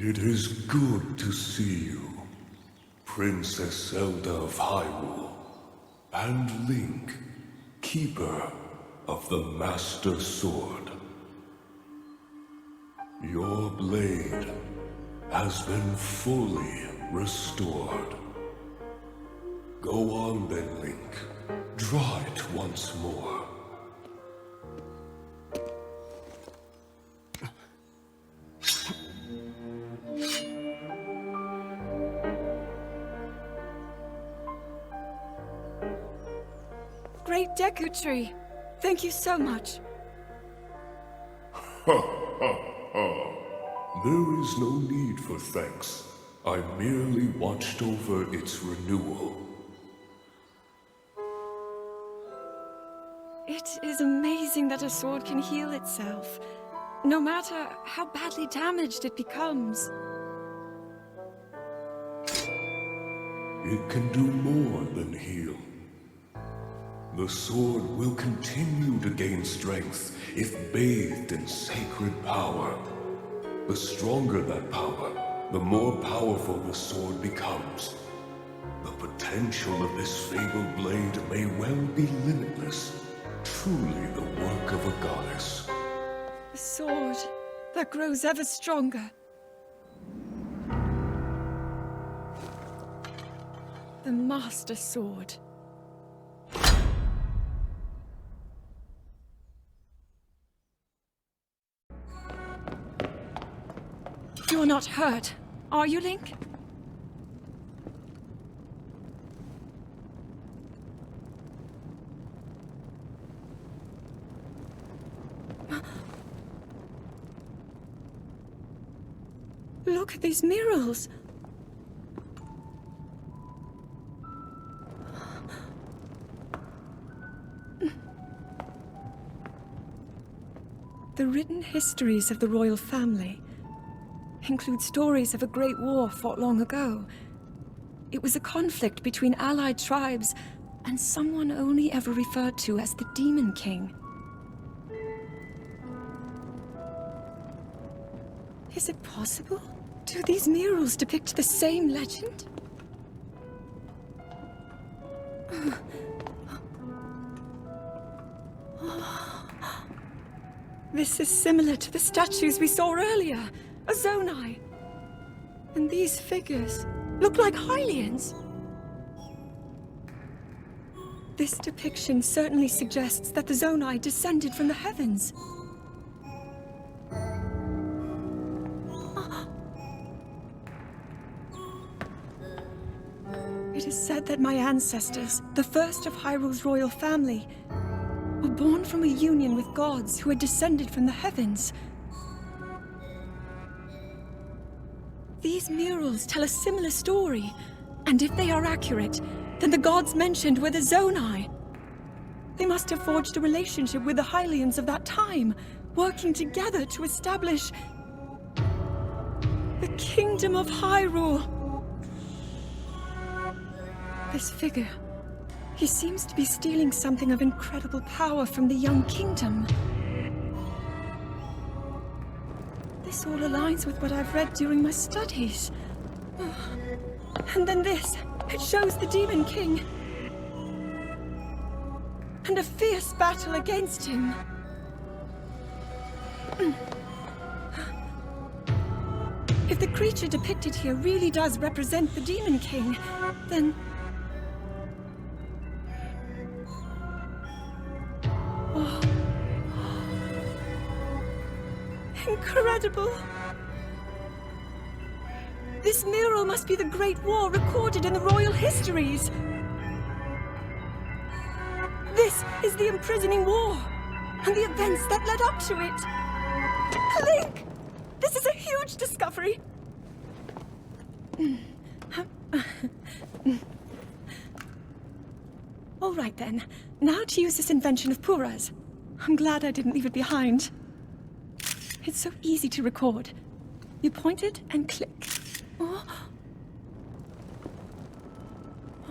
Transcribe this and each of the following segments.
It is good to see you, Princess Zelda of Hyrule, and Link, Keeper of the Master Sword. Your blade has been fully restored. Go on then, Link. Draw it once more. Great Deku Tree. Thank you so much. There is no need for thanks. I merely watched over its renewal. It is amazing that a sword can heal itself, no matter how badly damaged it becomes. It can do more than heal. The sword will continue to gain strength if bathed in sacred power. The stronger that power, the more powerful the sword becomes. The potential of this fabled blade may well be limitless, truly the work of a goddess. A sword that grows ever stronger. The Master Sword. You're not hurt, are you, Link? Look at these murals. The written histories of the royal family include stories of a great war fought long ago. It was a conflict between allied tribes and someone only ever referred to as the Demon King. Is it possible? Do these murals depict the same legend? This is similar to the statues we saw earlier, a Zonai. And these figures look like Hylians. This depiction certainly suggests that the Zonai descended from the heavens. It is said that my ancestors, the first of Hyrule's royal family, were born from a union with gods who had descended from the heavens. These murals tell a similar story, and if they are accurate, then the gods mentioned were the Zonai. They must have forged a relationship with the Hylians of that time, working together to establish the Kingdom of Hyrule. This figure, he seems to be stealing something of incredible power from the young kingdom. This all aligns with what I've read during my studies. And then this, it shows the Demon King. And a fierce battle against him. If the creature depicted here really does represent the Demon King, then... Incredible! This mural must be the Great War recorded in the royal histories. This is the imprisoning war, and the events that led up to it. Link! This is a huge discovery! All right then, now to use this invention of Pura's. I'm glad I didn't leave it behind. It's so easy to record. You point it and click. Oh,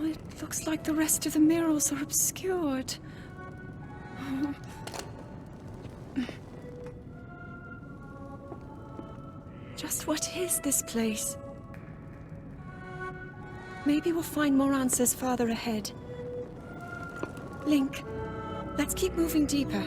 it looks like the rest of the murals are obscured. Just what is this place? Maybe we'll find more answers farther ahead. Link, let's keep moving deeper.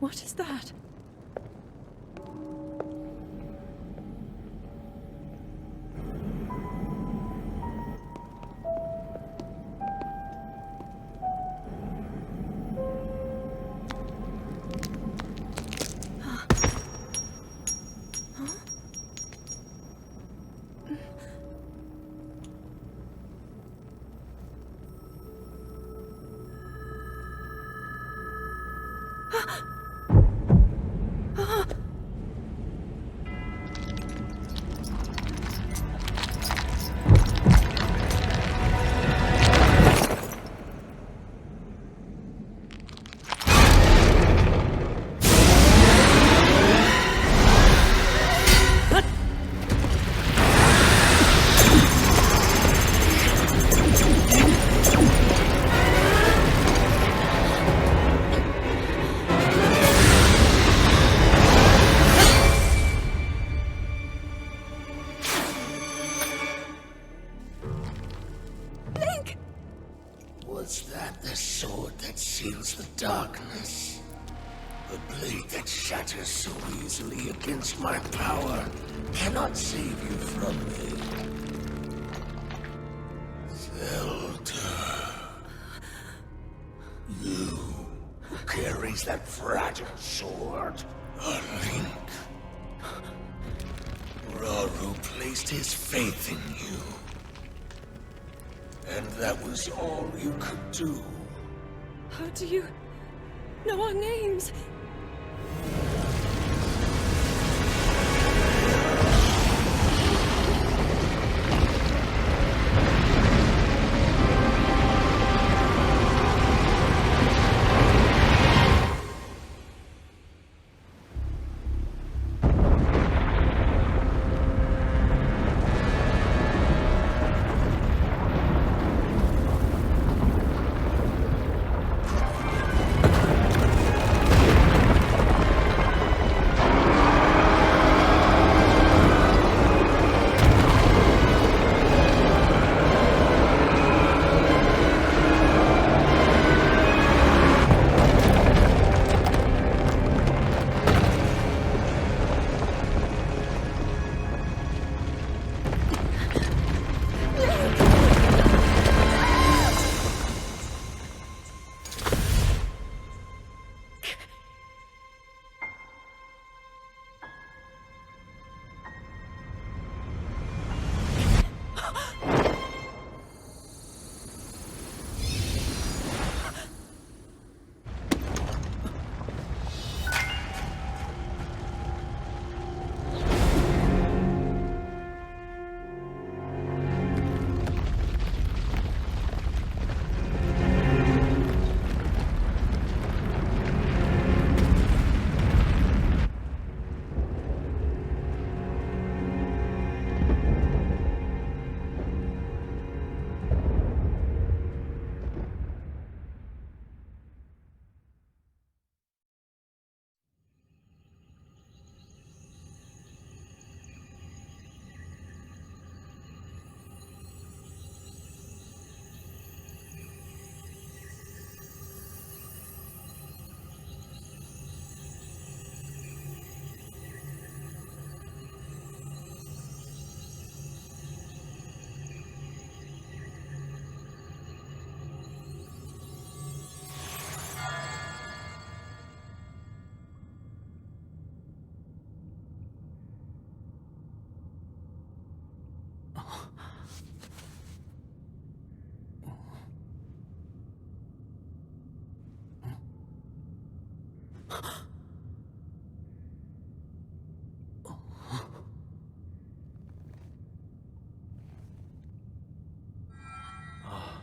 What is that? Was that the sword that seals the darkness? The blade that shatters so easily against my power cannot save you from me. Zelda. You who carries that fragile sword. A Link. Rauru placed his faith in you. And that was all you could do. How do you know our names?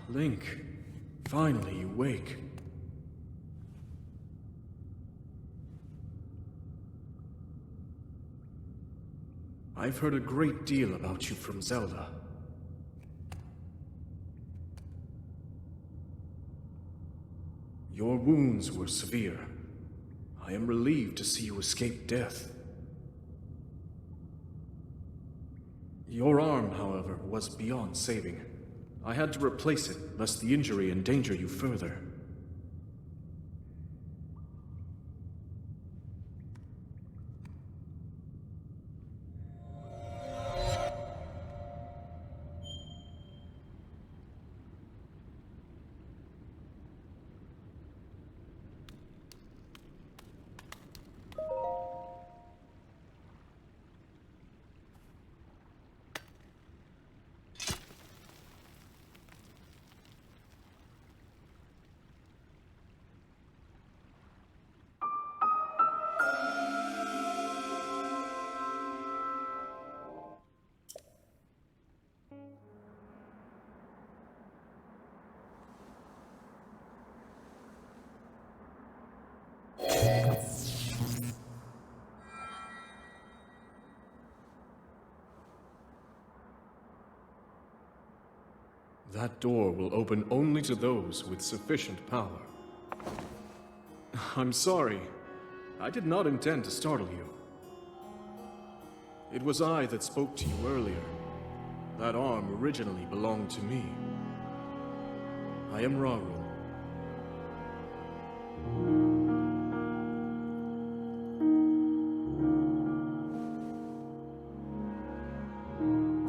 Link, finally you wake. I've heard a great deal about you from Zelda. Your wounds were severe. I am relieved to see you escape death. Your arm, however, was beyond saving. I had to replace it, lest the injury endanger you further. That door will open only to those with sufficient power. I'm sorry. I did not intend to startle you. It was I that spoke to you earlier. That arm originally belonged to me. I am Hyrule.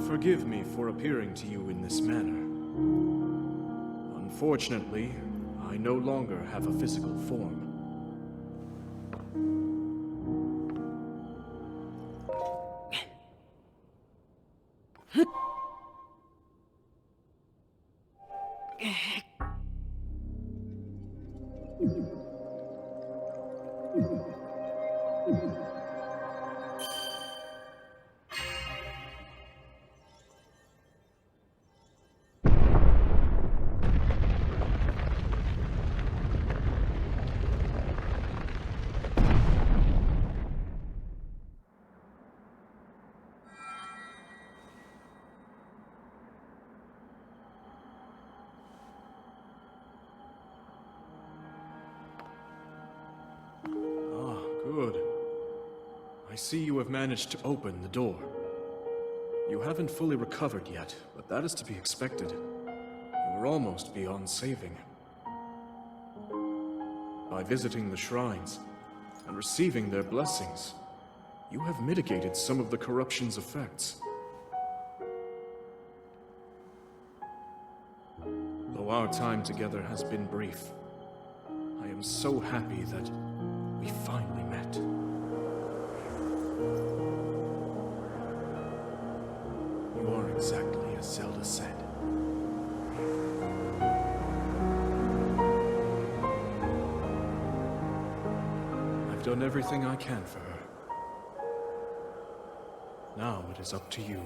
Forgive me for appearing to you in this manner. Unfortunately, I no longer have a physical form. Good. I see you have managed to open the door. You haven't fully recovered yet, but that is to be expected. You were almost beyond saving. By visiting the shrines and receiving their blessings, you have mitigated some of the corruption's effects. Though our time together has been brief, I am so happy that we finally met. You are exactly as Zelda said. I've done everything I can for her. Now it is up to you.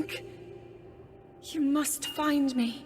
Link. You must find me.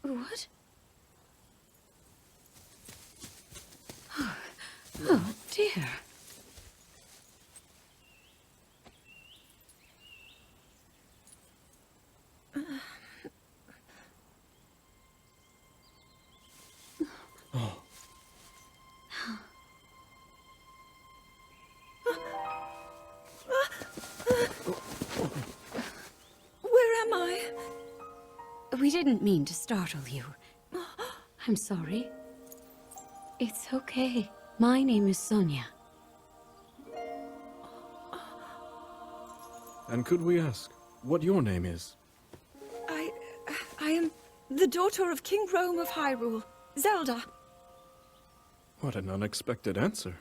What? Oh, dear. Where am I? We didn't mean to startle you. I'm sorry. It's okay. My name is Sonia. And could we ask what your name is? I am the daughter of King Rome of Hyrule, Zelda. What an unexpected answer.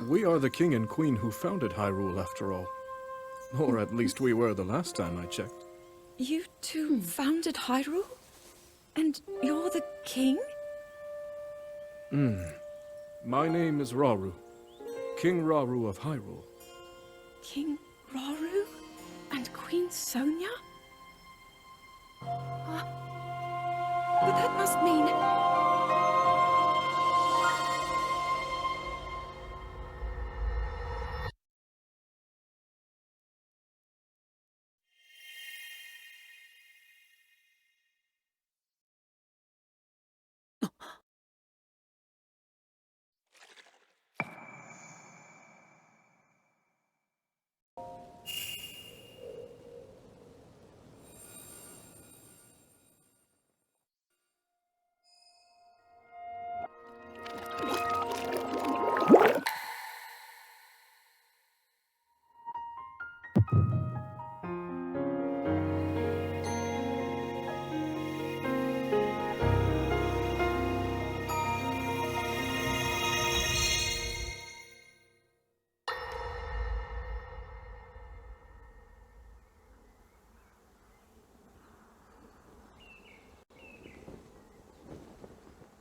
We are the king and queen who founded Hyrule, after all. Or at least we were the last time I checked. You two founded Hyrule? And you're the king? My name is Rauru. King Rauru of Hyrule. King Rauru? And Queen Sonia? But that must mean...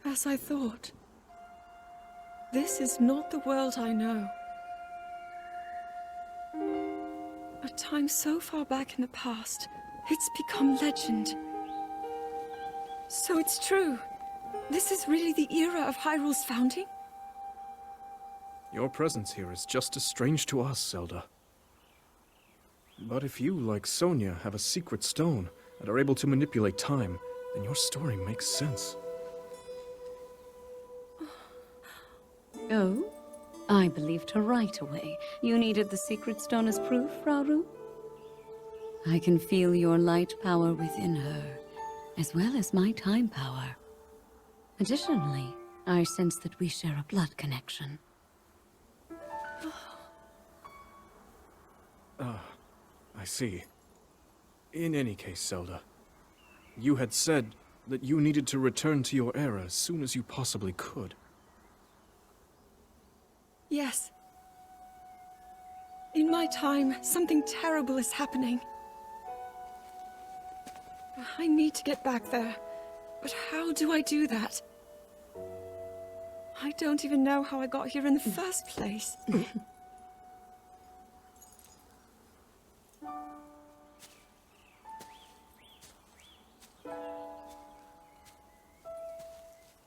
As I thought. This is not the world I know. A time so far back in the past, it's become legend. So it's true. This is really the era of Hyrule's founding? Your presence here is just as strange to us, Zelda. But if you, like Sonia, have a secret stone and are able to manipulate time, then your story makes sense. Oh? I believed her right away. You needed the secret stone as proof, Rauru? I can feel your light power within her, as well as my time power. Additionally, I sense that we share a blood connection. I see. In any case, Zelda, you had said that you needed to return to your era as soon as you possibly could. Yes. In my time, something terrible is happening. I need to get back there. But how do I do that? I don't even know how I got here in the first place.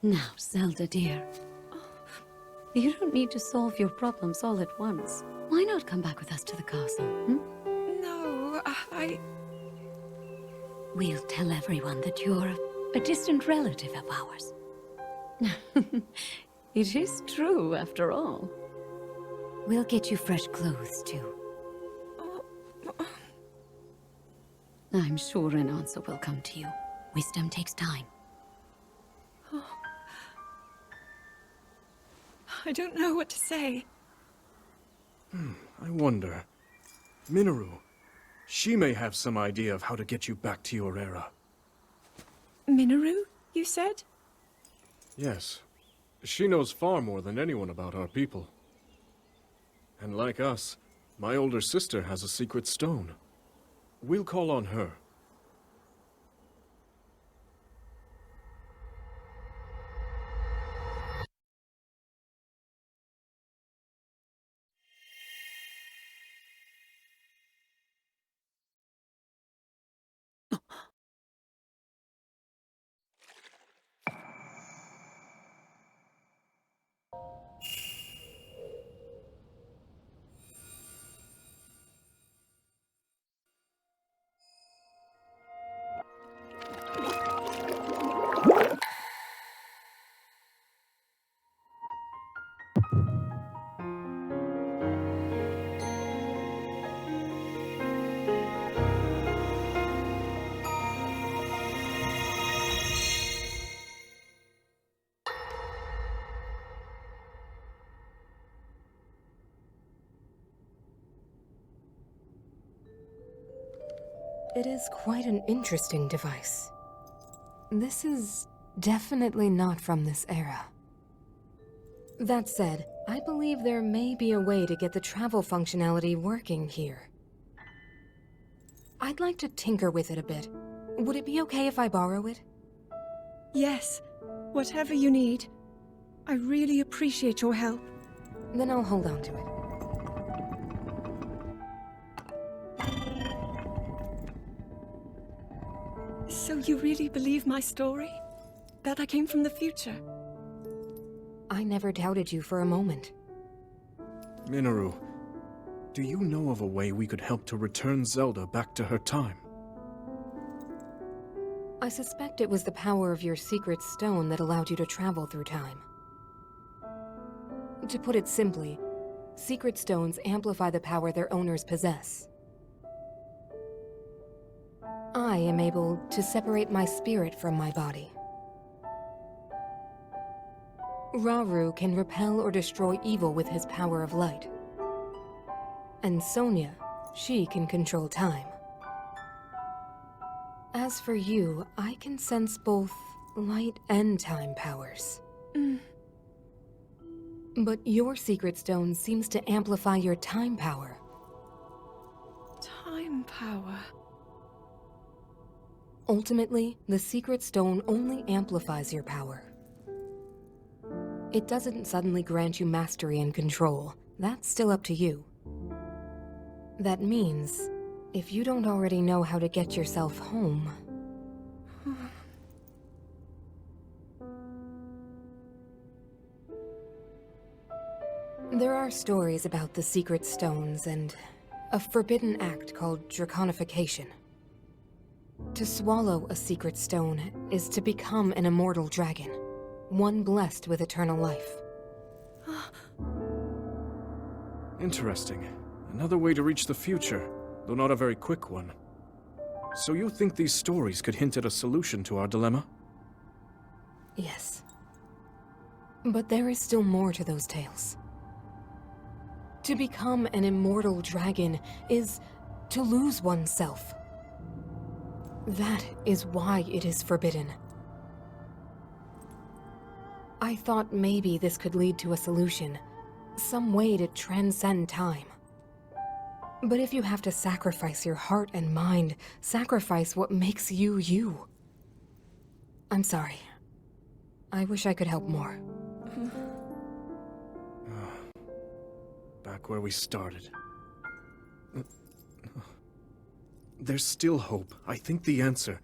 Now, Zelda dear. You don't need to solve your problems all at once. Why not come back with us to the castle, No, We'll tell everyone that you're a distant relative of ours. It is true, after all. We'll get you fresh clothes, too. I'm sure an answer will come to you. Wisdom takes time. I don't know what to say. I wonder. Minoru. She may have some idea of how to get you back to your era. Minoru, you said? Yes. She knows far more than anyone about our people. And like us, my older sister has a secret stone. We'll call on her. It is quite an interesting device. This is definitely not from this era. That said, I believe there may be a way to get the travel functionality working here. I'd like to tinker with it a bit. Would it be okay if I borrow it? Yes, whatever you need. I really appreciate your help. Then I'll hold on to it. So you really believe my story? That I came from the future? I never doubted you for a moment. Minoru, do you know of a way we could help to return Zelda back to her time? I suspect it was the power of your secret stone that allowed you to travel through time. To put it simply, secret stones amplify the power their owners possess. I am able to separate my spirit from my body. Rauru can repel or destroy evil with his power of light. And Sonia, she can control time. As for you, I can sense both light and time powers. But your secret stone seems to amplify your time power. Time power. Ultimately, the secret stone only amplifies your power. It doesn't suddenly grant you mastery and control. That's still up to you. That means, if you don't already know how to get yourself home... There are stories about the secret stones and a forbidden act called draconification. To swallow a secret stone is to become an immortal dragon, one blessed with eternal life. Interesting. Another way to reach the future, though not a very quick one. So you think these stories could hint at a solution to our dilemma? Yes. But there is still more to those tales. To become an immortal dragon is to lose oneself. That is why it is forbidden. I thought maybe this could lead to a solution, some way to transcend time. But if you have to sacrifice your heart and mind, sacrifice what makes you you. I'm sorry. I wish I could help more. Back where we started. There's still hope. I think the answer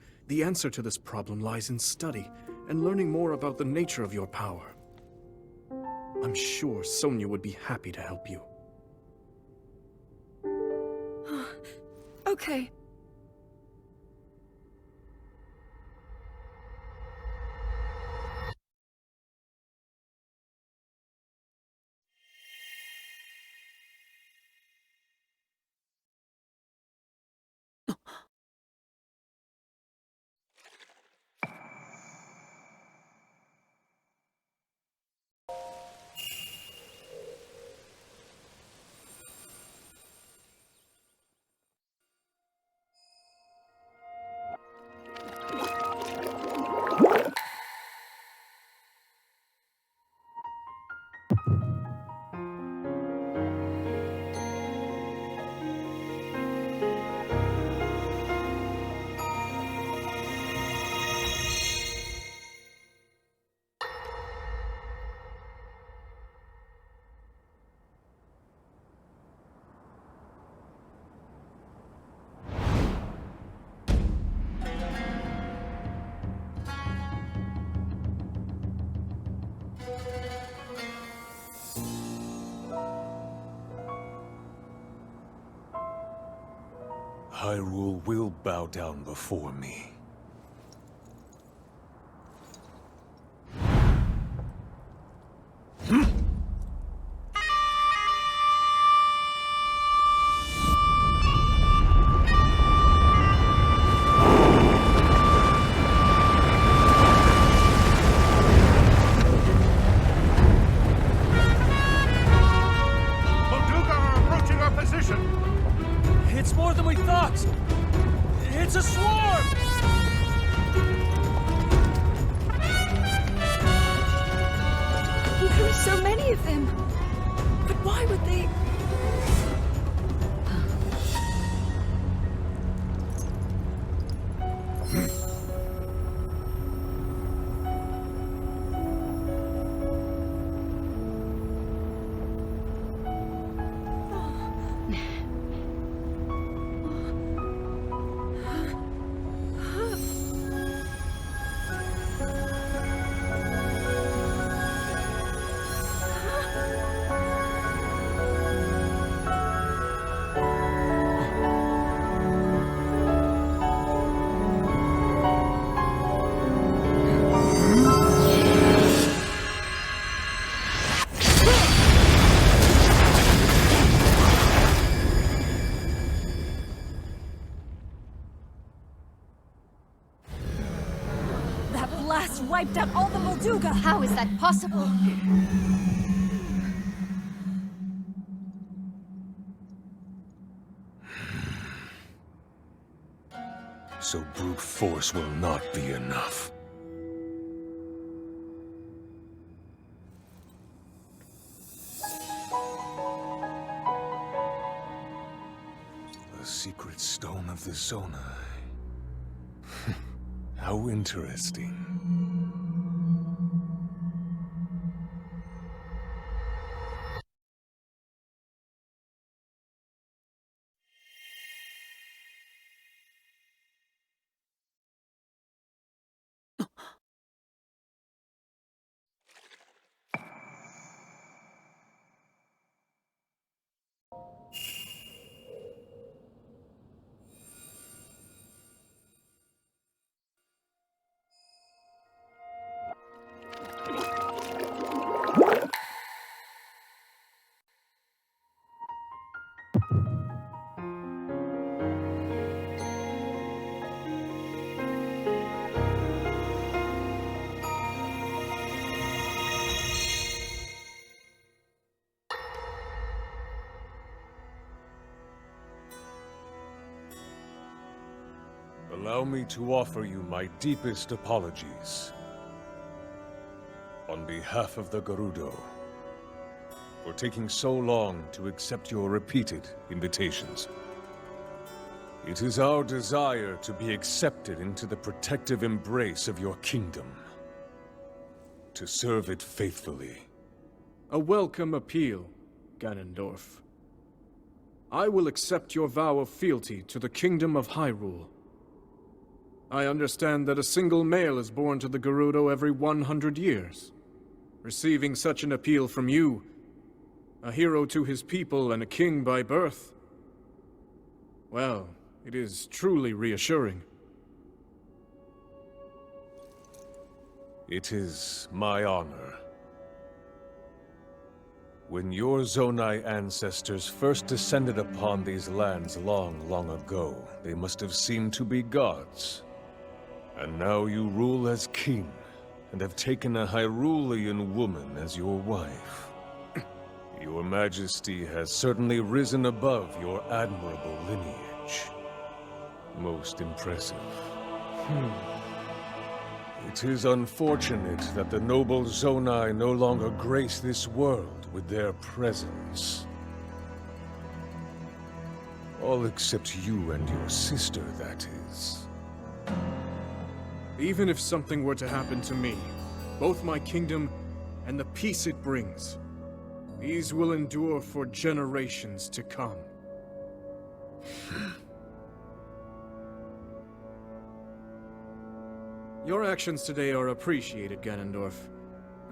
to this problem lies in study and learning more about the nature of your power. I'm sure Sonia would be happy to help you. Okay. Hyrule will bow down before me. It's more than we thought! It's a swarm! There are so many of them. But why would they... Wiped out all the Molduga! How is that possible? So brute force will not be enough. The secret stone of the Zonai. How interesting. Allow me to offer you my deepest apologies. On behalf of the Gerudo, for taking so long to accept your repeated invitations. It is our desire to be accepted into the protective embrace of your kingdom. To serve it faithfully. A welcome appeal, Ganondorf. I will accept your vow of fealty to the Kingdom of Hyrule. I understand that a single male is born to the Gerudo every 100 years. Receiving such an appeal from you, a hero to his people and a king by birth, well, it is truly reassuring. It is my honor. When your Zonai ancestors first descended upon these lands long, long ago, they must have seemed to be gods. And now you rule as king, and have taken a Hyrulean woman as your wife. Your Majesty has certainly risen above your admirable lineage. Most impressive. It is unfortunate that the noble Zonai no longer grace this world with their presence. All except you and your sister, that is. Even if something were to happen to me, both my kingdom and the peace it brings, these will endure for generations to come. Your actions today are appreciated, Ganondorf.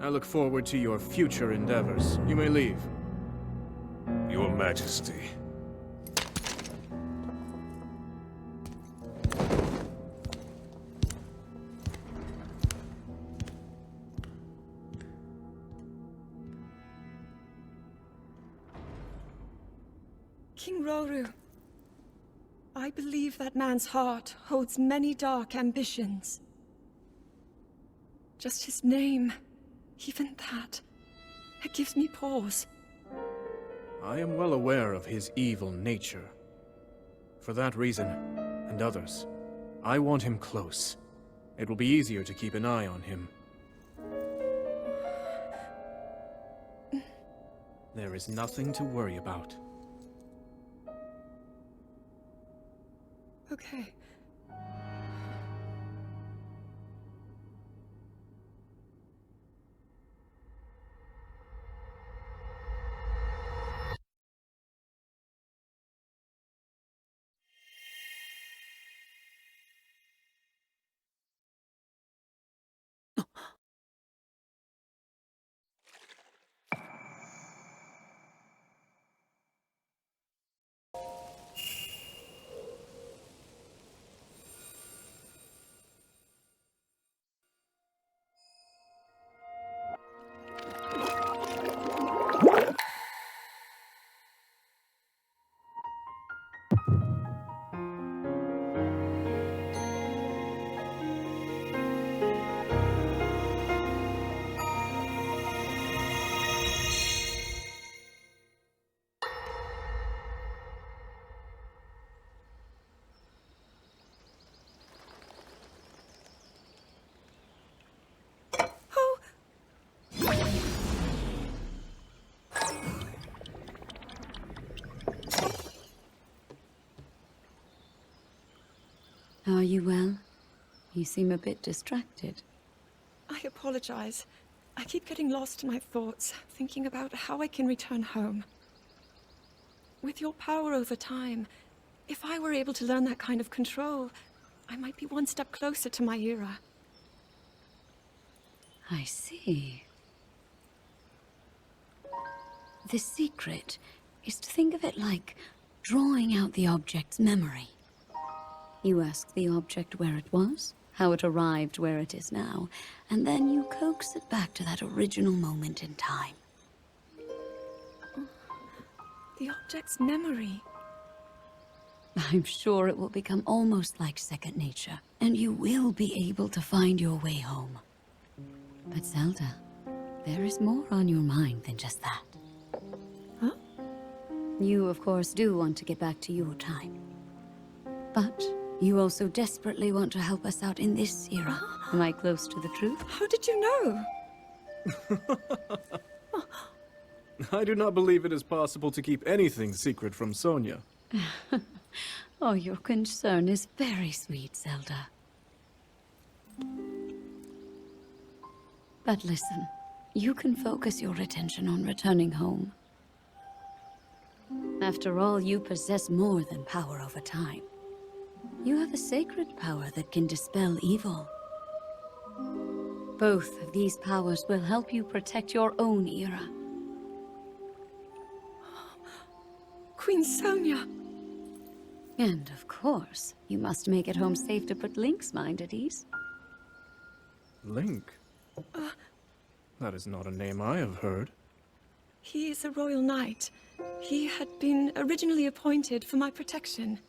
I look forward to your future endeavors. You may leave. Your Majesty. King Roru, I believe that man's heart holds many dark ambitions. Just his name, even that, it gives me pause. I am well aware of his evil nature. For that reason, and others, I want him close. It will be easier to keep an eye on him. There is nothing to worry about. Okay. Oh! Are you well? You seem a bit distracted. I apologize. I keep getting lost in my thoughts, thinking about how I can return home. With your power over time, if I were able to learn that kind of control, I might be one step closer to my era. I see. The secret is to think of it like drawing out the object's memory. You ask the object where it was, how it arrived where it is now, and then you coax it back to that original moment in time. The object's memory. I'm sure it will become almost like second nature, and you will be able to find your way home. But Zelda, there is more on your mind than just that. Huh? You, of course, do want to get back to your time. But you also desperately want to help us out in this era. Am I close to the truth? How did you know? I do not believe it is possible to keep anything secret from Sonia. Oh, your concern is very sweet, Zelda. But listen, you can focus your attention on returning home. After all, you possess more than power over time. You have a sacred power that can dispel evil. Both of these powers will help you protect your own era. Queen Sonia! And of course, you must make it home safe to put Link's mind at ease. Link? That is not a name I have heard. He is a royal knight. He had been originally appointed for my protection.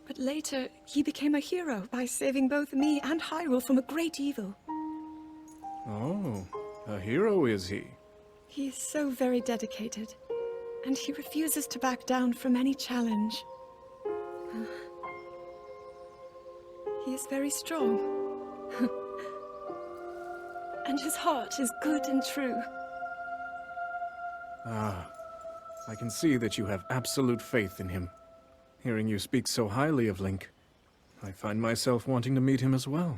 But later, he became a hero by saving both me and Hyrule from a great evil. Oh, a hero is he? He is so very dedicated, and he refuses to back down from any challenge. He is very strong. And his heart is good and true. Ah, I can see that you have absolute faith in him. Hearing you speak so highly of Link, I find myself wanting to meet him as well.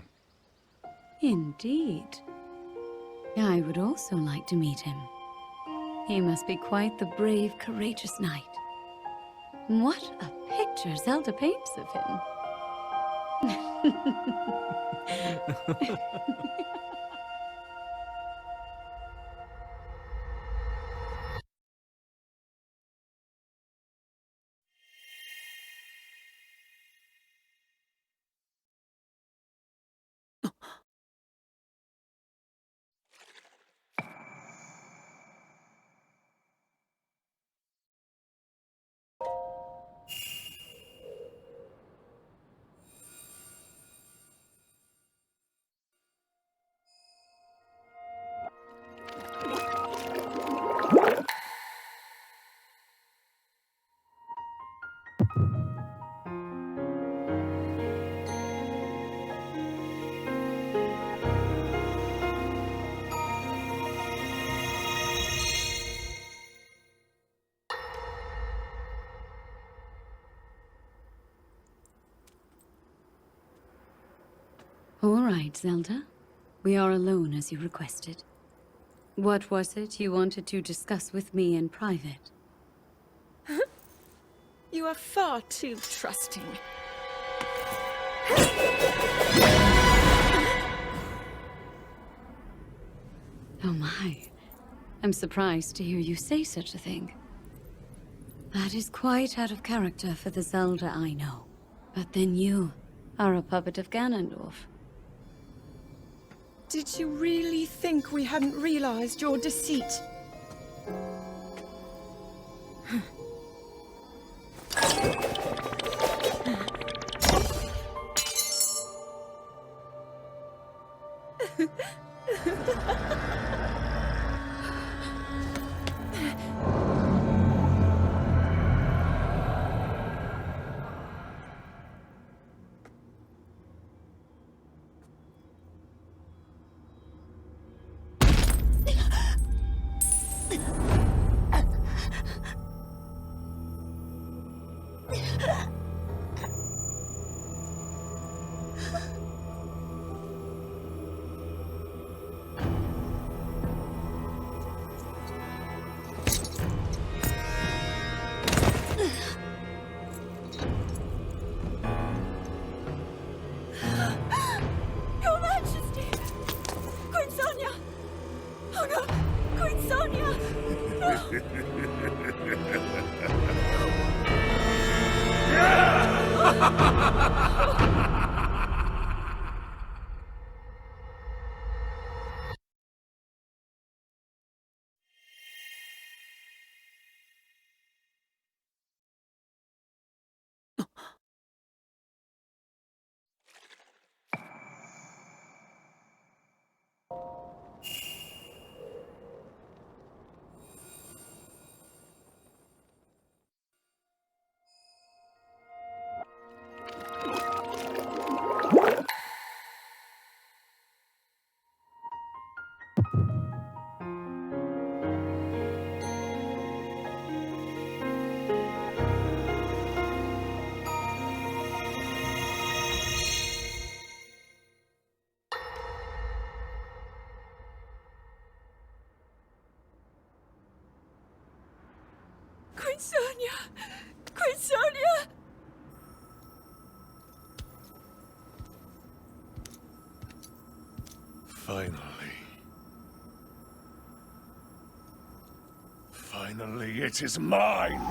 Indeed. I would also like to meet him. He must be quite the brave, courageous knight. What a picture Zelda paints of him. All right, Zelda. We are alone as you requested. What was it you wanted to discuss with me in private? You are far too trusting. Oh my. I'm surprised to hear you say such a thing. That is quite out of character for the Zelda I know. But then you are a puppet of Ganondorf. Did you really think we hadn't realized your deceit? Your Majesty! Queen Sonia! Oh no! Queen Sonia! Queen Sonia! Queen Sonia! Finally, it is mine!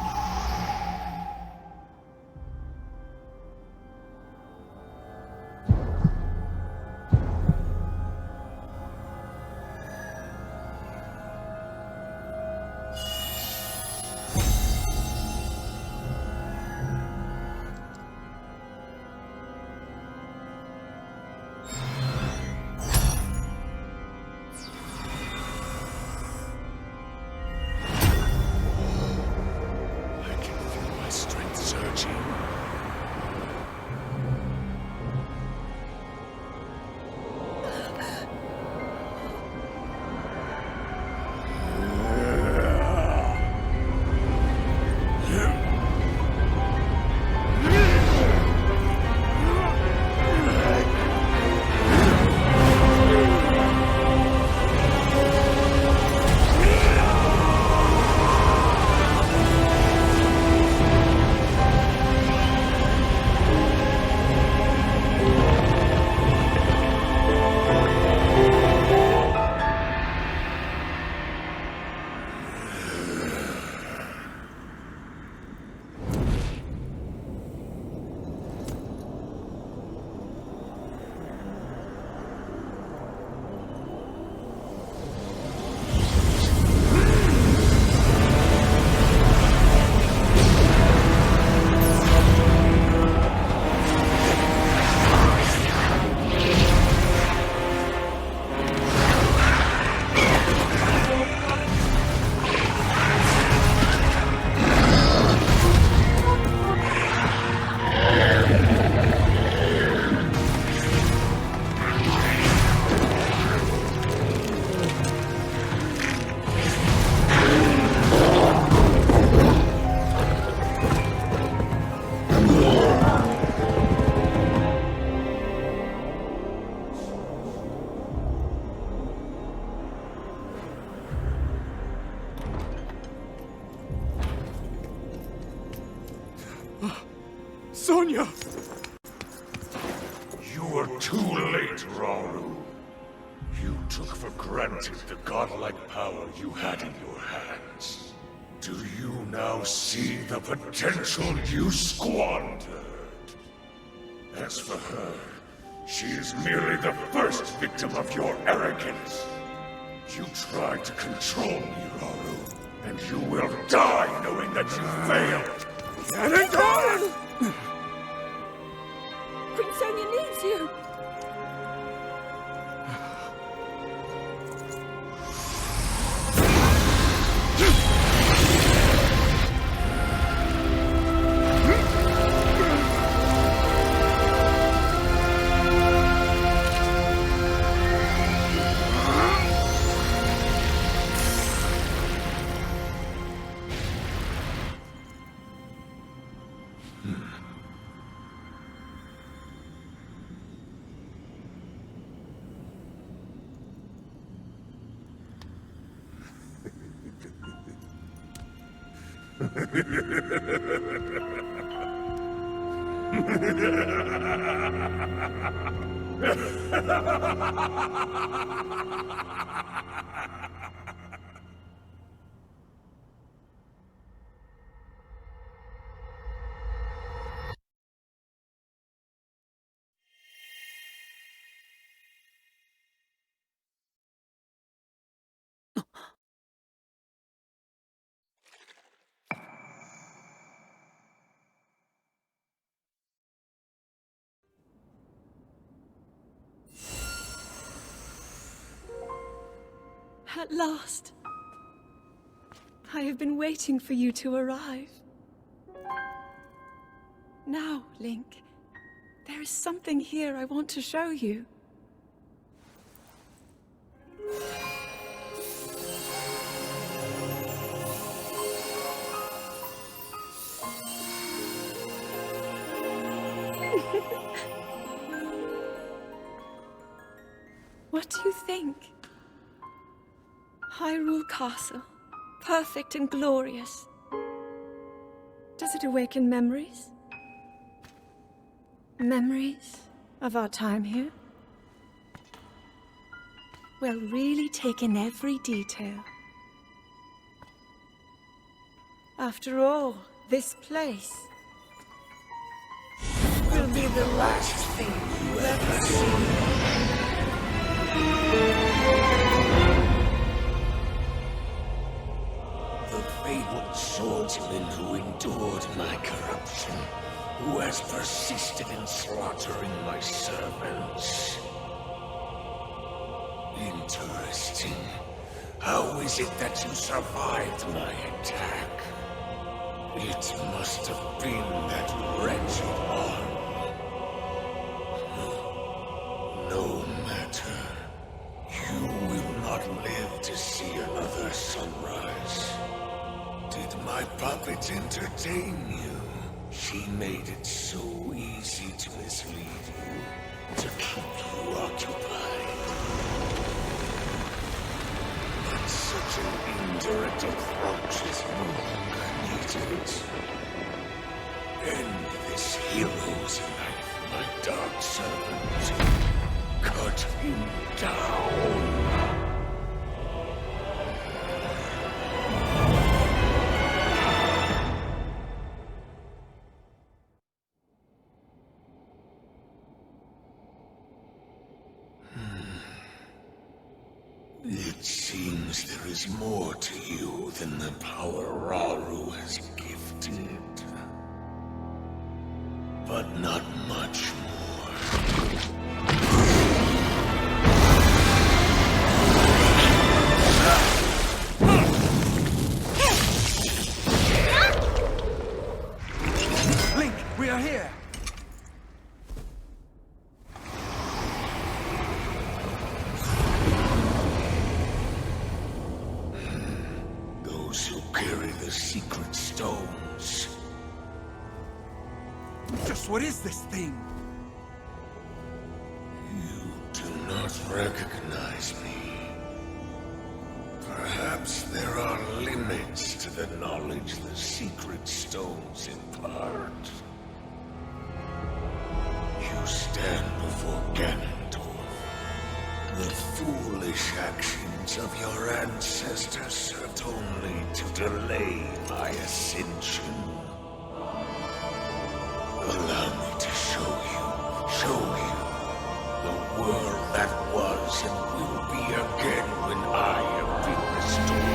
you! You are too late, Rauru. You took for granted the godlike power you had in your hands. Do you now see the potential you squandered? As for her, she is merely the first victim of your arrogance. You tried to control me, Rauru, and you will die knowing that you failed! Queen Sonia needs you! At last. I have been waiting for you to arrive. Now, Link, there is something here I want to show you. What do you think? Hyrule Castle, perfect and glorious. Does it awaken memories? Memories of our time here? Well, really take in every detail. After all, this place will be the last thing you ever see. Fabled swordsman who endured my corruption, who has persisted in slaughtering my servants. Interesting. How is it that you survived my attack? It must have been that wretched arm. No matter. You will not live to see another sunrise. Did my puppet entertain you? She made it so easy to mislead you, to keep you occupied. But such an indirect approach is no longer needed. End this hero's life, my dark servant. Cut him down. It seems there is more to you than the power Rauru has gifted. But not much more. Link, we are here! Those who carry the secret stones. Just what is this thing? You do not recognize me. Perhaps there are limits to the knowledge the secret stones impart. You stand before Ganondorf. The foolish actions of your ancestors served only to delay my ascension. Allow me to show you the world that was and will be again when I have been restored.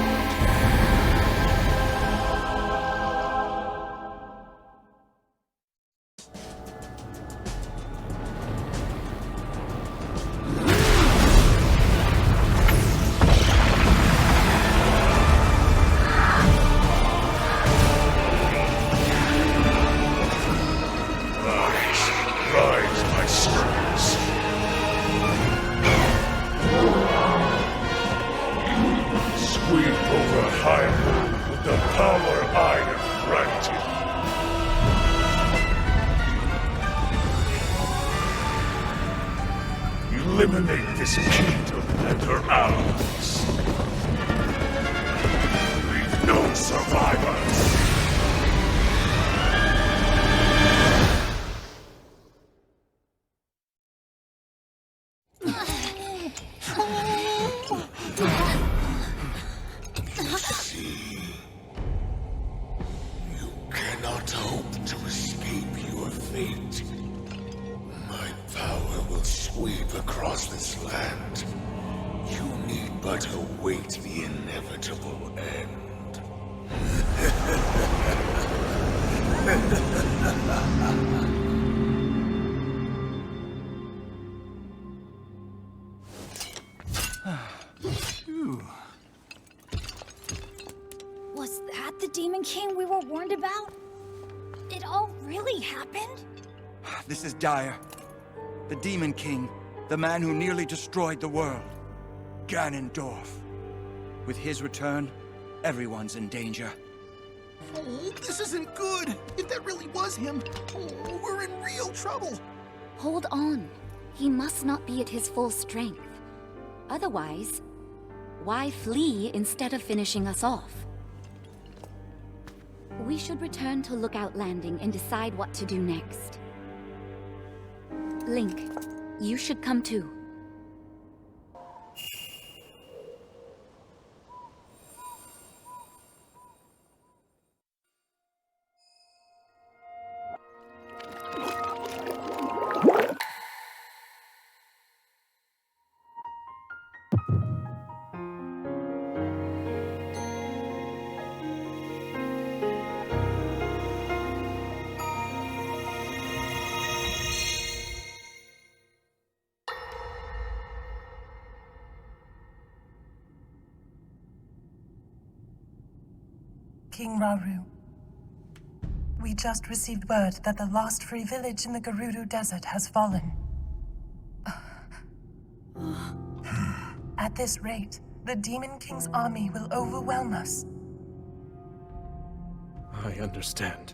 Eliminate this kingdom and her allies. Leave no survivors. You see, you cannot hope to escape your fate. My power will sweep across this land. You need but await the inevitable end. Was that the Demon King we were warned about? It all really happened? This is dire. The Demon King, the man who nearly destroyed the world. Ganondorf. With his return, everyone's in danger. Oh, this isn't good. If that really was him, oh, we're in real trouble. Hold on. He must not be at his full strength. Otherwise, why flee instead of finishing us off? We should return to Lookout Landing and decide what to do next. Link, you should come too. King Rauru. We just received word that the last free village in the Gerudo Desert has fallen. At this rate, the Demon King's army will overwhelm us. I understand.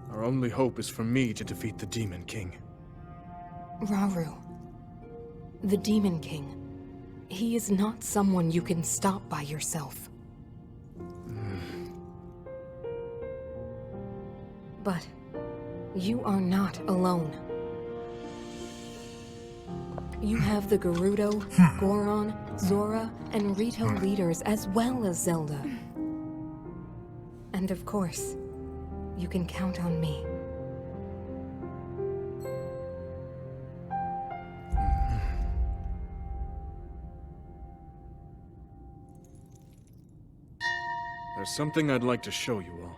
Our only hope is for me to defeat the Demon King. Rauru. The Demon King. He is not someone you can stop by yourself. But you are not alone. You have the Gerudo, Goron, Zora, and Rito leaders as well as Zelda. And of course, you can count on me. There's something I'd like to show you all.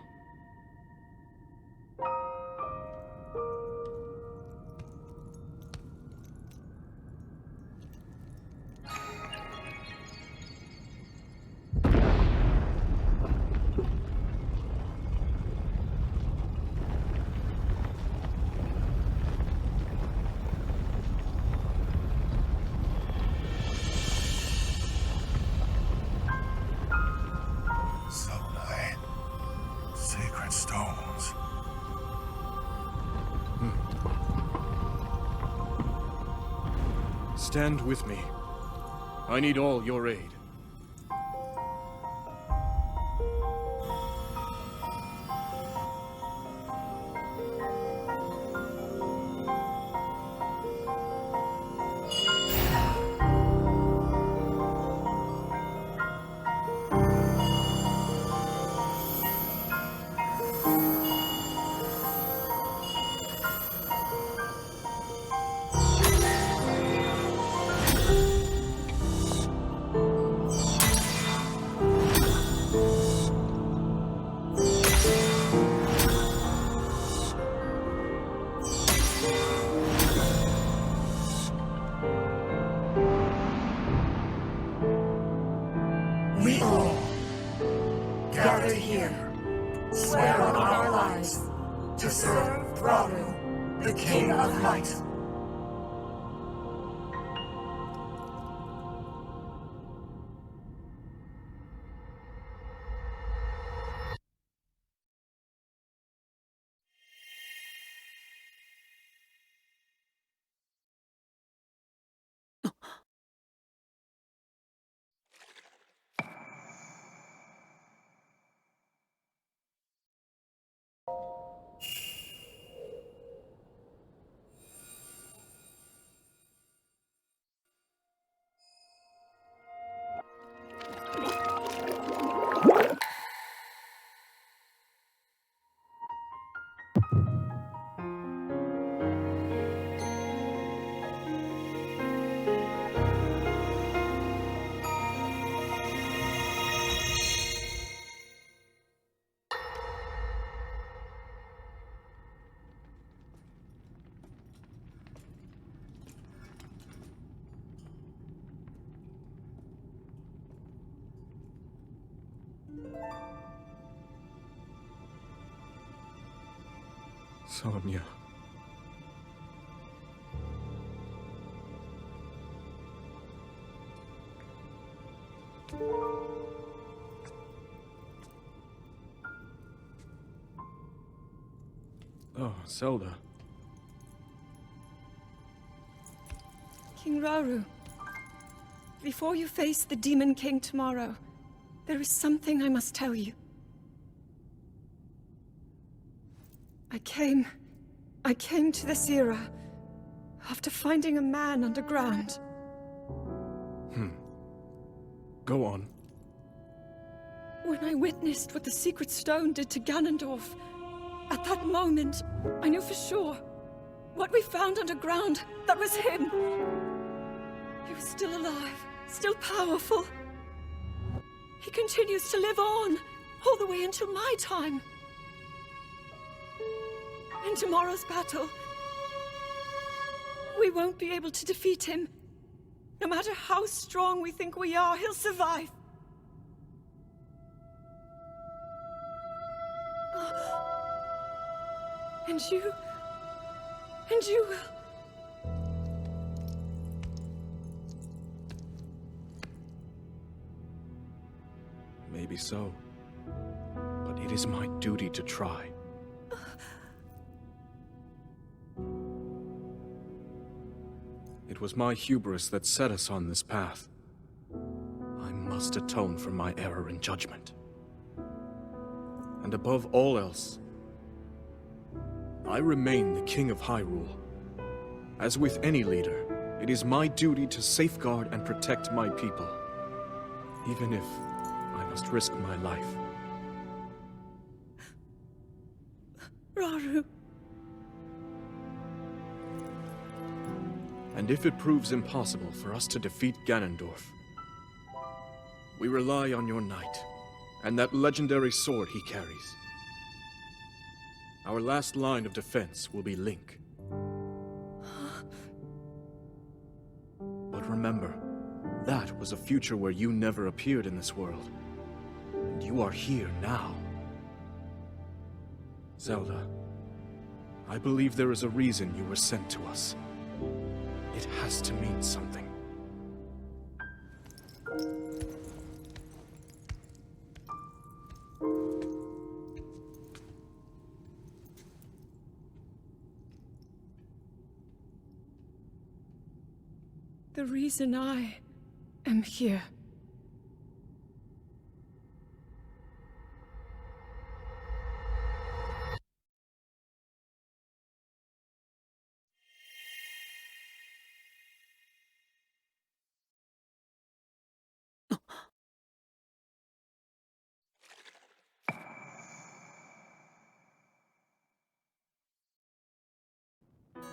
Stand with me. I need all your aid. rise to serve Rauru, the King of Light. Sonia. Oh, Zelda. King Rauru, before you face the Demon King tomorrow, there is something I must tell you. I came to this era after finding a man underground. Go on. When I witnessed what the Secret Stone did to Ganondorf, at that moment, I knew for sure what we found underground, that was him. He was still alive, still powerful. He continues to live on, all the way until my time. In tomorrow's battle, we won't be able to defeat him. No matter how strong we think we are, he'll survive. And you will. Maybe so. But it is my duty to try. It was my hubris that set us on this path. I must atone for my error in judgment. And above all else, I remain the King of Hyrule. As with any leader, it is my duty to safeguard and protect my people, even if I must risk my life. Rauru. And if it proves impossible for us to defeat Ganondorf, we rely on your knight, and that legendary sword he carries. Our last line of defense will be Link. But remember, that was a future where you never appeared in this world. And you are here now. Zelda, I believe there is a reason you were sent to us. It has to mean something. The reason I am here.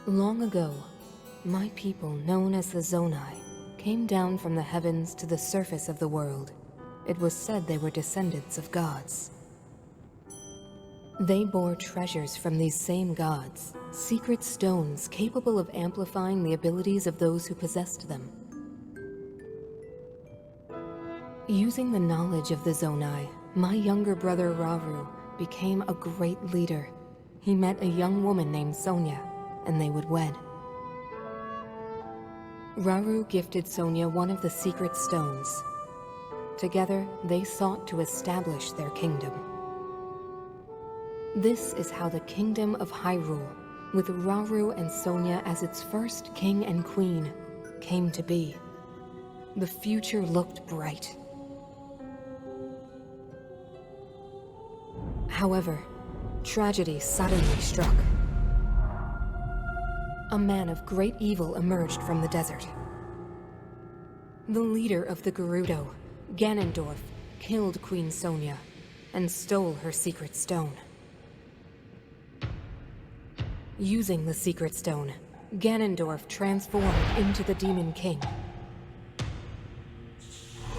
Long ago, my people, known as the Zonai, came down from the heavens to the surface of the world. It was said they were descendants of gods. They bore treasures from these same gods, secret stones capable of amplifying the abilities of those who possessed them. Using the knowledge of the Zonai, my younger brother Rauru became a great leader, he met a young woman named Sonia, and they would wed. Rauru gifted Sonia one of the secret stones. Together, they sought to establish their kingdom. This is how the Kingdom of Hyrule, with Rauru and Sonia as its first king and queen, came to be. The future looked bright. However, tragedy suddenly struck. A man of great evil emerged from the desert. The leader of the Gerudo, Ganondorf, killed Queen Sonia and stole her secret stone. Using the secret stone, Ganondorf transformed into the Demon King.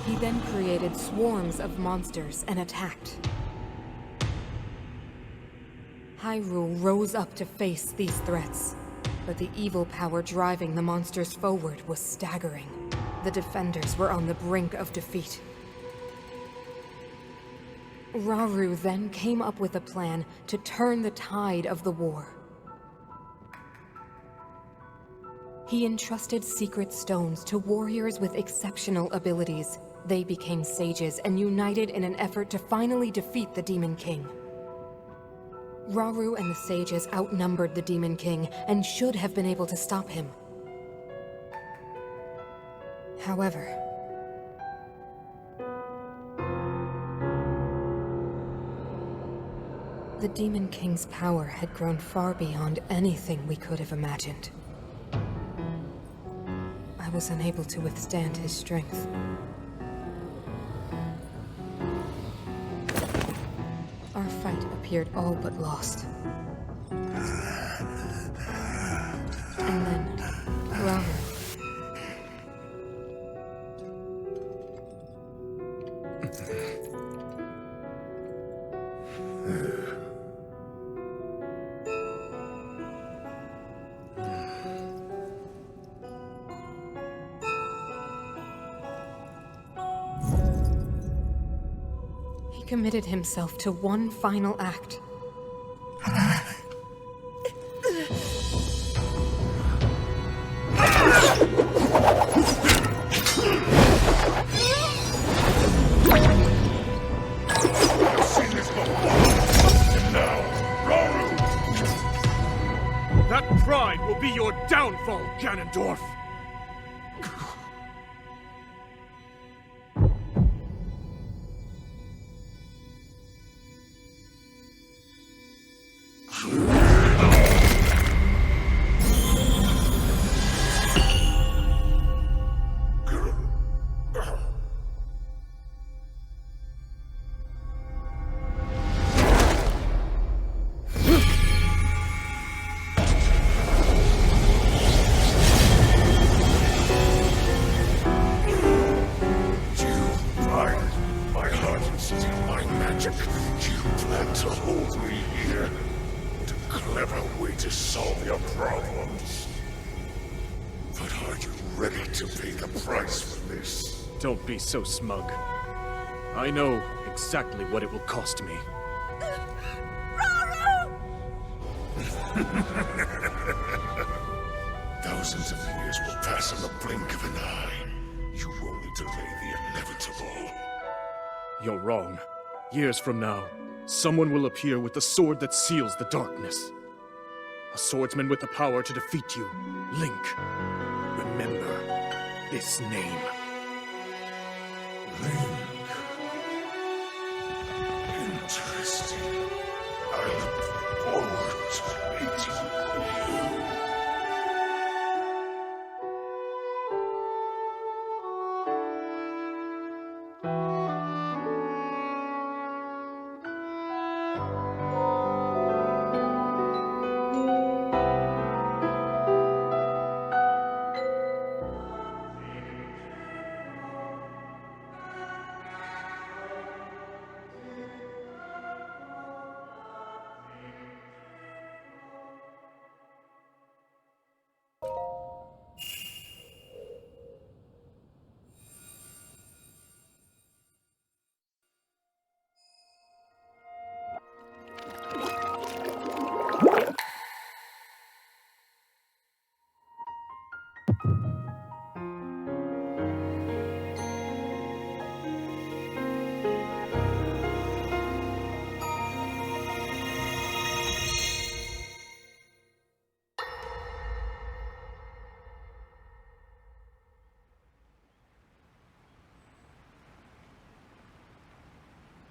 He then created swarms of monsters and attacked. Hyrule rose up to face these threats, but the evil power driving the monsters forward was staggering. The defenders were on the brink of defeat. Rauru then came up with a plan to turn the tide of the war. He entrusted secret stones to warriors with exceptional abilities. They became sages and united in an effort to finally defeat the Demon King. Rauru and the sages outnumbered the Demon King and should have been able to stop him. However, the Demon King's power had grown far beyond anything we could have imagined. I was unable to withstand his strength. Our fight appeared all but lost. And then, Rauru. He committed himself to one final act. That pride will be your downfall, Ganondorf! Don't be so smug. I know exactly what it will cost me. Thousands of years will pass in the blink of an eye. You only delay the inevitable. You're wrong. Years from now, someone will appear with the sword that seals the darkness. A swordsman with the power to defeat you. Link. Remember this name. Interesting. I look forward to meeting you.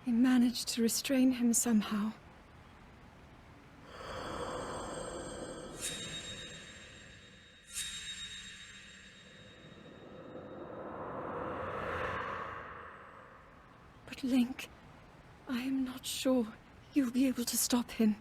He managed to restrain him somehow. But Link, I am not sure you'll be able to stop him.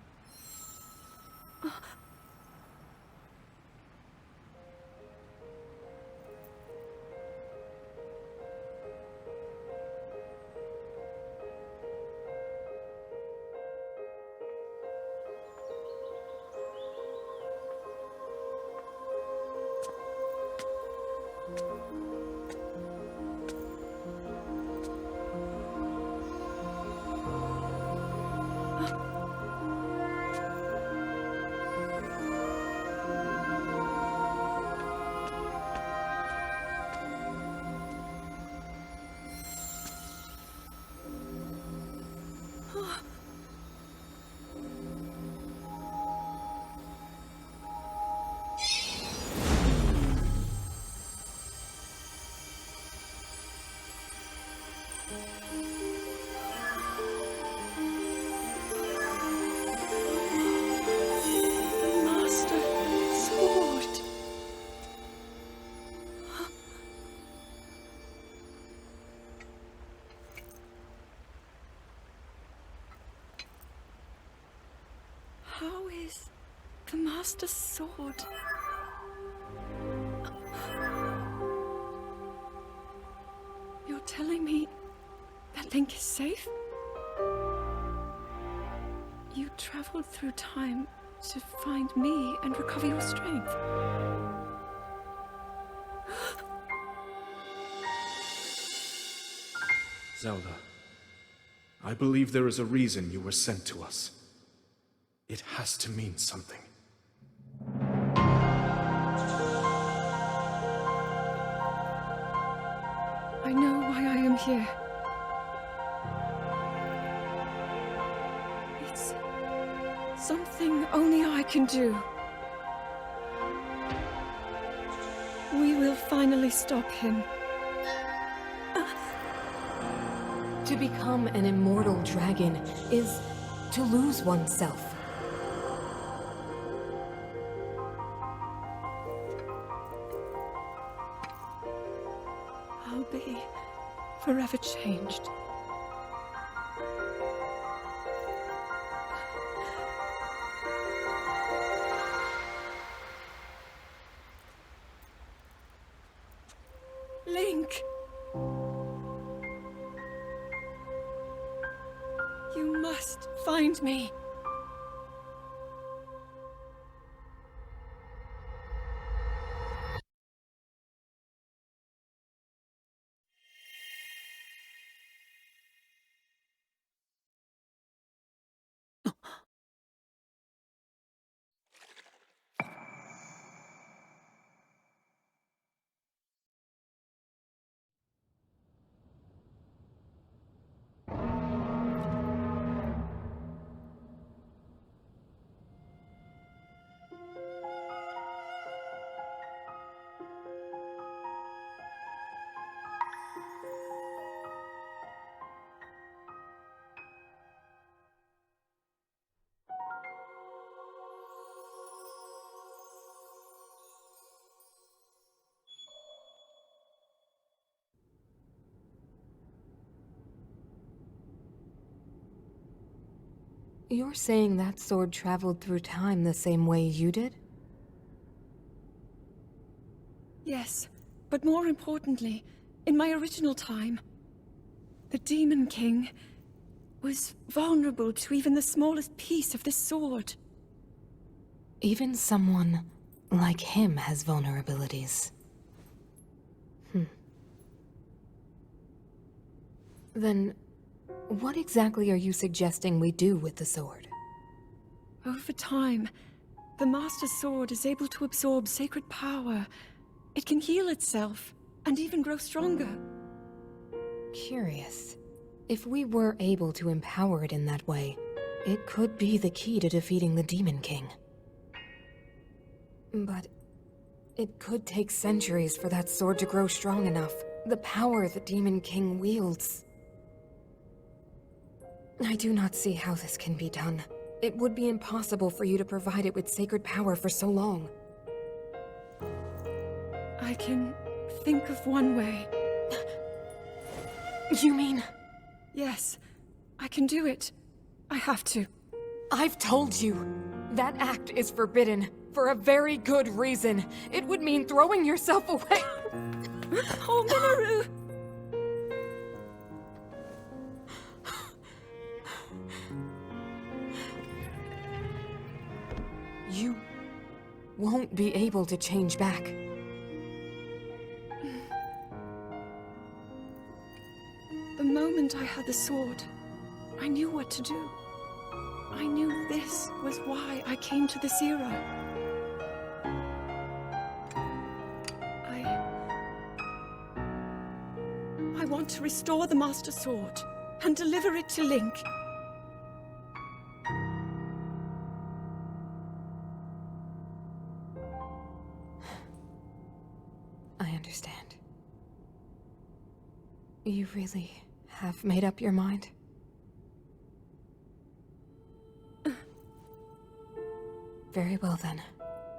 How is the Master Sword? You're telling me that Link is safe? You traveled through time to find me and recover your strength. Zelda, I believe there is a reason you were sent to us. It has to mean something. I know why I am here. It's something only I can do. We will finally stop him. To become an immortal dragon is to lose oneself. I'll be forever changed. Link! You must find me. You're saying that sword traveled through time the same way you did? Yes, but more importantly, in my original time, the Demon King was vulnerable to even the smallest piece of this sword. Even someone like him has vulnerabilities. Then, what exactly are you suggesting we do with the sword? Over time, the Master Sword is able to absorb sacred power. It can heal itself, and even grow stronger. Curious. If we were able to empower it in that way, it could be the key to defeating the Demon King. But it could take centuries for that sword to grow strong enough. The power the Demon King wields. I do not see how this can be done. It would be impossible for you to provide it with sacred power for so long. I can think of one way. You mean? Yes, I can do it. I have to. I've told you. That act is forbidden. For a very good reason. It would mean throwing yourself away. Oh, Minoru! You won't be able to change back. The moment I had the sword, I knew what to do. I knew this was why I came to this era. I want to restore the Master Sword and deliver it to Link. I understand. You really have made up your mind? Very well then.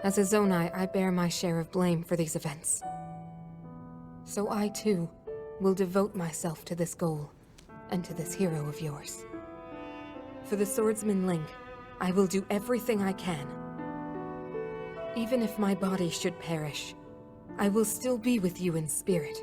As a Zonai, I bear my share of blame for these events. So I too will devote myself to this goal, and to this hero of yours. For the swordsman Link, I will do everything I can. Even if my body should perish, I will still be with you in spirit.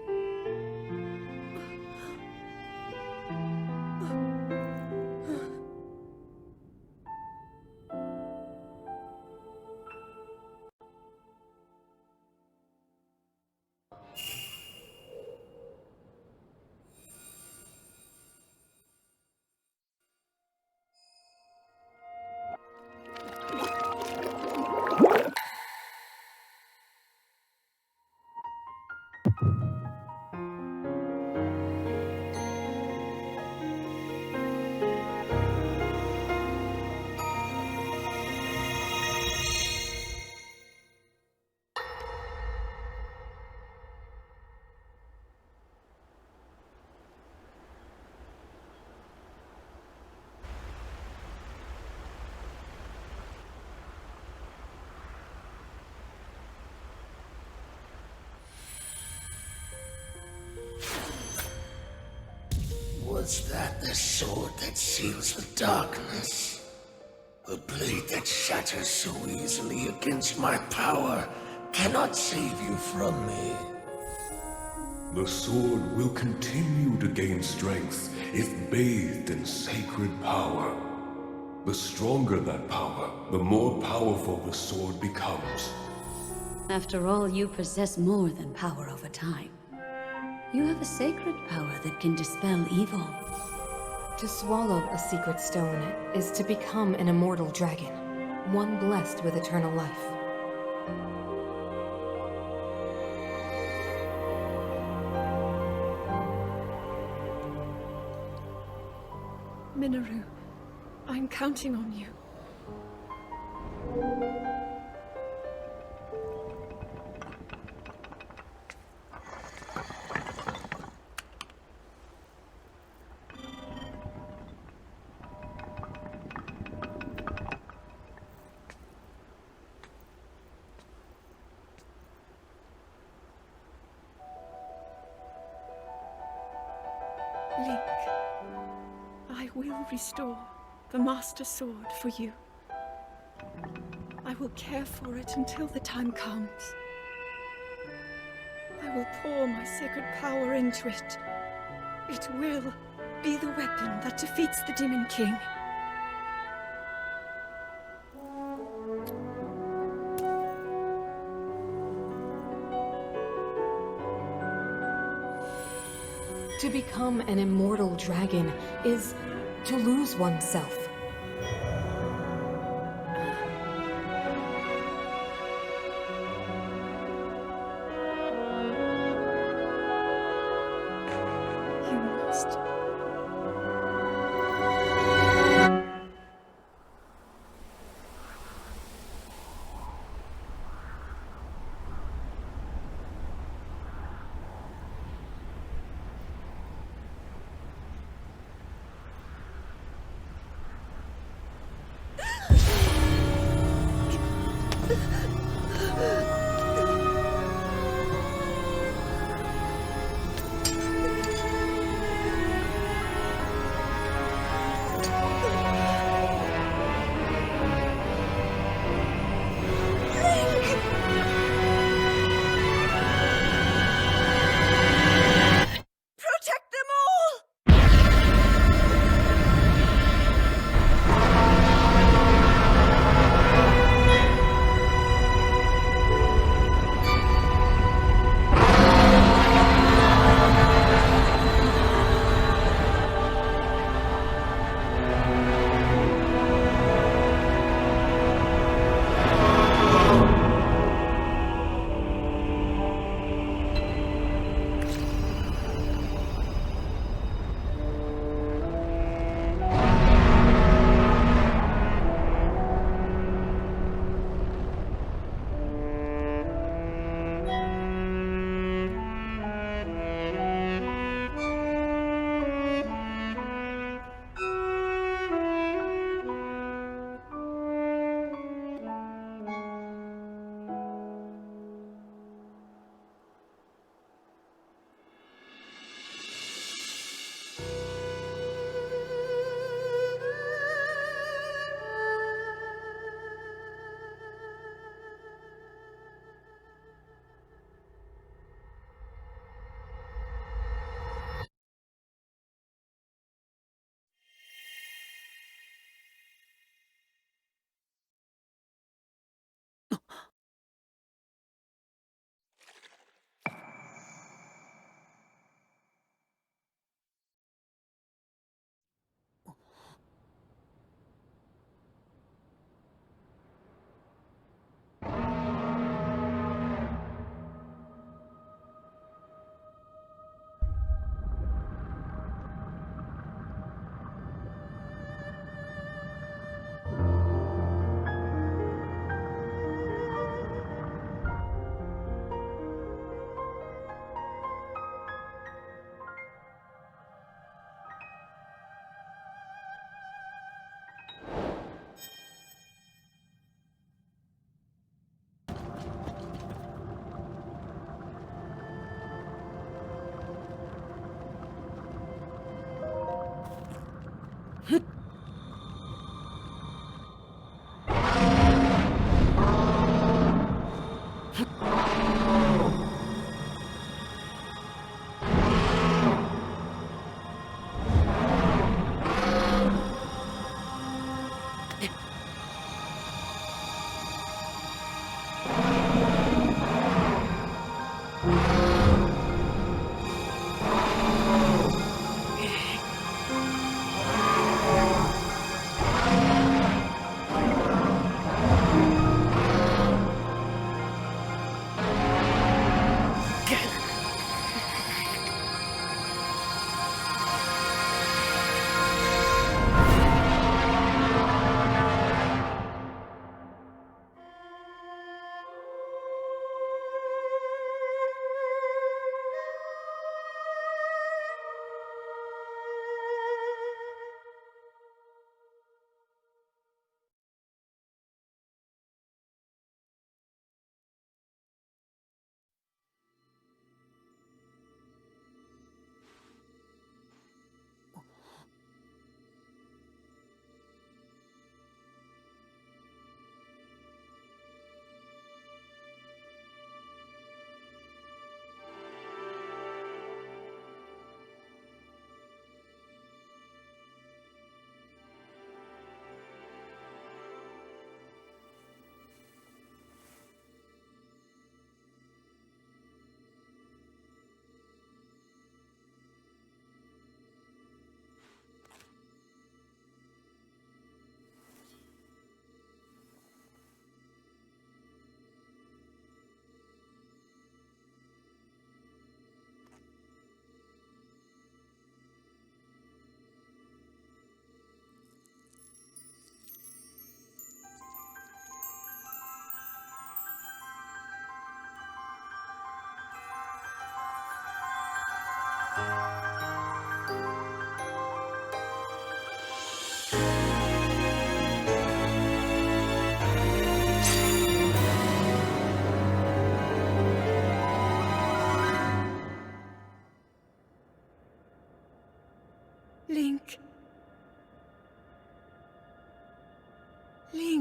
Was that the sword that seals the darkness? A blade that shatters so easily against my power cannot save you from me. The sword will continue to gain strength if bathed in sacred power. The stronger that power, the more powerful the sword becomes. After all, you possess more than power over time. You have a sacred power that can dispel evil. To swallow a secret stone is to become an immortal dragon, one blessed with eternal life. Minoru, I'm counting on you. Link, I will restore the Master Sword for you. I will care for it until the time comes. I will pour my sacred power into it. It will be the weapon that defeats the Demon King. To become an immortal dragon is to lose oneself. You must.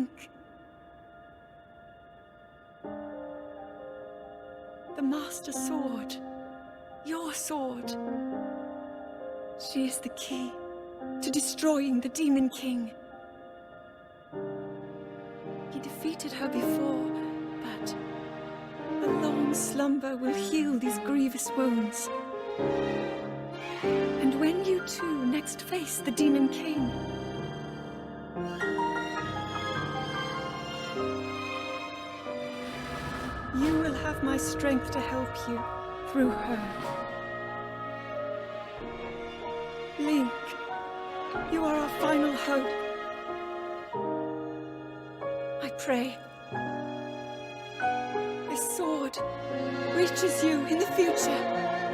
Link. The Master Sword. Your sword. She is the key to destroying the Demon King. He defeated her before, but a long slumber will heal these grievous wounds. And when you two next face the Demon King, you will have my strength to help you through her. Link, you are our final hope. I pray this sword reaches you in the future.